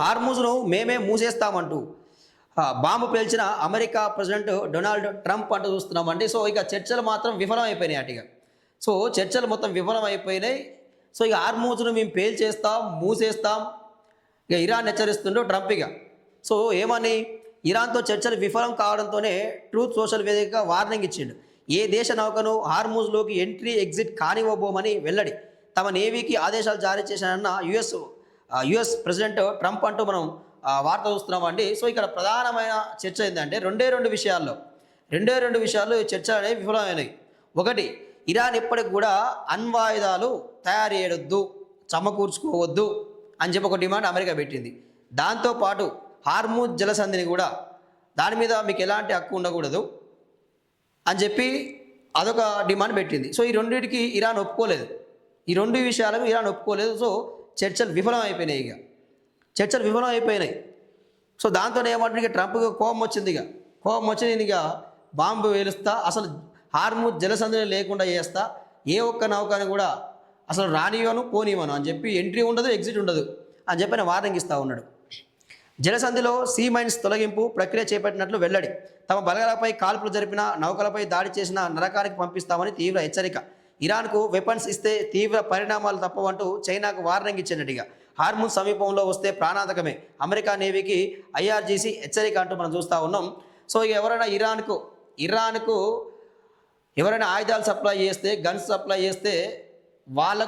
హార్మూజ్ను మేమే మూసేస్తామంటూ బాంబు పేల్చిన అమెరికా ప్రెసిడెంట్ డొనాల్డ్ ట్రంప్ అంటూ చూస్తున్నామండి. సో ఇక చర్చలు మాత్రం విఫలమైపోయినాయి అటుగా. సో చర్చలు మొత్తం విఫలమైపోయినాయి. సో ఇక హార్మూజ్ను మేము పేల్చేస్తాం, మూసేస్తాం, ఇక ఇరాన్ హెచ్చరిస్తుండో ట్రంప్ ఇక. సో ఏమని ఇరాన్తో చర్చలు విఫలం కావడంతోనే ట్రూత్ సోషల్ వేదికగా వార్నింగ్ ఇచ్చిండు. ఏ దేశ నౌకను హార్మూజ్లోకి ఎంట్రీ ఎగ్జిట్ కానివ్వబోమని వెల్లడి. తమ నేవీకి ఆదేశాలు జారీ చేశానన్న యుఎస్ ప్రెసిడెంట్ ట్రంప్ అంటూ మనం వార్త చూస్తున్నామండి. సో ఇక్కడ ప్రధానమైన చర్చ ఏంటంటే రెండే రెండు విషయాలు చర్చ అనేవి విఫలమైనవి. ఒకటి, ఇరాన్ ఇప్పటికి కూడా అణ్వాయుధాలు తయారు చేయొద్దు, సమకూర్చుకోవద్దు అని చెప్పి ఒక డిమాండ్ అమెరికా పెట్టింది. దాంతోపాటు హార్మూజ్ జలసంధిని కూడా దాని మీద మీకు ఎలాంటి హక్కు ఉండకూడదు అని చెప్పి అదొక డిమాండ్ పెట్టింది. సో ఈ రెండింటికి ఇరాన్ ఒప్పుకోలేదు. ఈ రెండు విషయాలకు ఇరాన్ ఒప్పుకోలేదు. సో చర్చలు విఫలమైపోయినాయి. చర్చలు విఫలమైపోయినాయి. సో దాంతో ఏమంటే ఇక ట్రంప్కి కోపం వచ్చింది. కోపం వచ్చింది. ఇక బాంబు వేలుస్తా, అసలు హార్మూజ్ జలసంధిని లేకుండా చేస్తా, ఏ ఒక్క నౌకని కూడా అసలు రానివ్వను పోనివ్వను అని చెప్పి, ఎంట్రీ ఉండదు ఎగ్జిట్ ఉండదు అని చెప్పి వార్నింగ్ ఇస్తూ ఉన్నాడు. జలసంధిలో సీ మైన్స్ తొలగింపు ప్రక్రియ చేపట్టినట్లు వెల్లడి. తమ బలగాలపై కాల్పులు జరిపిన నౌకలపై దాడి చేసిన నరకానికి పంపిస్తామని తీవ్ర హెచ్చరిక. ఇరాన్కు వెపన్స్ ఇస్తే తీవ్ర పరిణామాలు తప్పవంటూ చైనాకు వార్నింగ్ ఇచ్చినట్టుగా. హార్మూజ్ సమీపంలో వస్తే ప్రాణాంతకమే, అమెరికా నేవీకి ఐఆర్జీసీ హెచ్చరిక అంటూ మనం చూస్తూ ఉన్నాం. సో ఎవరైనా ఇరాన్కు ఎవరైనా ఆయుధాలు సప్లై చేస్తే, గన్స్ సప్లై చేస్తే వాళ్ళ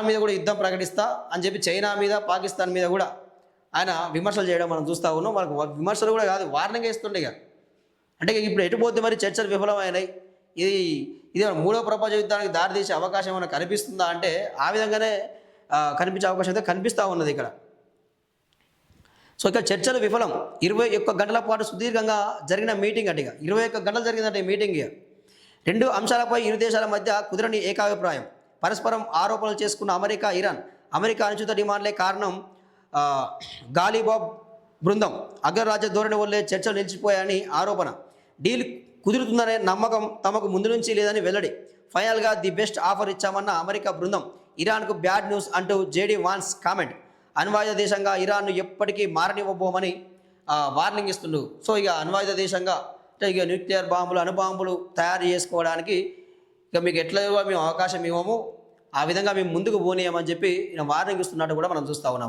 మీద కూడా యుద్ధం ప్రకటిస్తా అని చెప్పి చైనా మీద, పాకిస్తాన్ మీద కూడా ఆయన విమర్శలు చేయడం మనం చూస్తూ ఉన్నాం. మనకు విమర్శలు కూడా కాదు, వార్నింగ్ ఇస్తుండే. అంటే ఇప్పుడు ఎటుపోతే మరి చర్చలు విఫలమైనాయి. ఇది మూడో ప్రపంచ యుద్ధానికి దారితీసే అవకాశం ఏమైనా కనిపిస్తుందా అంటే ఆ విధంగానే కనిపించే అవకాశం అయితే కనిపిస్తూ ఉన్నది ఇక్కడ. సో ఇక్కడ చర్చలు విఫలం. 21 గంటల పాటు సుదీర్ఘంగా జరిగిన మీటింగ్ అటుగా 21 గంటలు జరిగిందంటే మీటింగ్. రెండు అంశాలపై ఇరు దేశాల మధ్య కుదరని ఏకాభిప్రాయం. పరస్పరం ఆరోపణలు చేసుకున్న ఇరాన్ అమెరికా అనుచిత డిమాండ్లే కారణం. గాలిబాబ్ బృందం అగ్రరాజ్య ధోరణి వల్లే చర్చలు నిలిచిపోయాయని ఆరోపణ. డీల్ కుదురుతుందనే నమ్మకం తమకు ముందు నుంచి లేదని వెల్లడి. ఫైనల్గా ది బెస్ట్ ఆఫర్ ఇచ్చామన్న అమెరికా బృందం. ఇరాన్కు బ్యాడ్ న్యూస్ అంటూ జేడీ వాన్స్ కామెంట్. అణ్వాయుధ దేశంగా ఇరాన్ను ఎప్పటికీ మారనివ్వబోమని వార్నింగ్ ఇస్తుండు. సో ఇక అణ్వాయుధ దేశంగా అంటే ఇక న్యూక్లియర్ బాంబులు, అణుబాంబులు తయారు చేసుకోవడానికి ఇక మీకు ఎట్లా మేము అవకాశం ఇవ్వము, ఆ విధంగా మేము ముందుకు పోనీయమని చెప్పి వార్నింగ్ ఇస్తున్నట్టు కూడా మనం చూస్తూ ఉన్నాం.